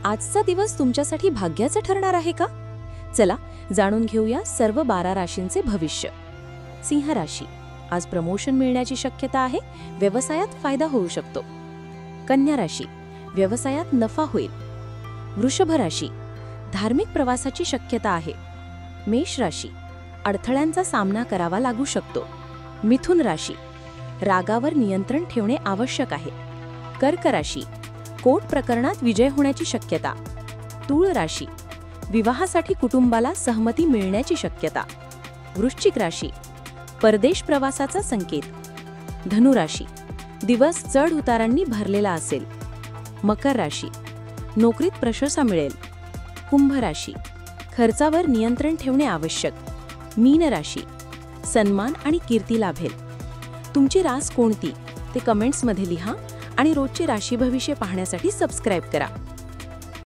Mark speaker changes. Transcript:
Speaker 1: आजचा दिवस तुमच्यासाठी भाग्याचा ठरणार आहे का? चला जाणून घेऊया सर्व 12 राशींचे भविष्य. सिंह राशी, आज प्रमोशन मिळण्याची शक्यता आहे, व्यवसायात फायदा होऊ शकतो. कन्या राशी, व्यवसायात नफा होईल. वृषभ राशी, धार्मिक प्रवासाची शक्यता आहे. मेष राशी, अडथळ्यांचा सामना करावा लागू शकतो. मिथुन राशी, रागावर नियंत्रण ठेवणे आवश्यक आहे. कर्क राशी, कोर्ट प्रकरणात विजय होण्याची शक्यता. तूळ राशी, विवाहासाठी कुटुंबाला सहमती मिळण्याची शक्यता. वृश्चिक राशी, परदेश प्रवासाचा संकेत. धनु राशी, दिवस चढ उतारांनी भरलेला असेल. मकर राशी, नोकरीत प्रशंसा मिळेल. कुंभ राशी, खर्चावर नियंत्रण ठेवणे आवश्यक. मीन राशी, सन्मान आणि कीर्ती लाभेल. तुमची रास कोणती ते कमेंट्समध्ये लिहा आणि रोजचे राशी भविष्य पाहण्यासाठी सबस्क्राईब करा.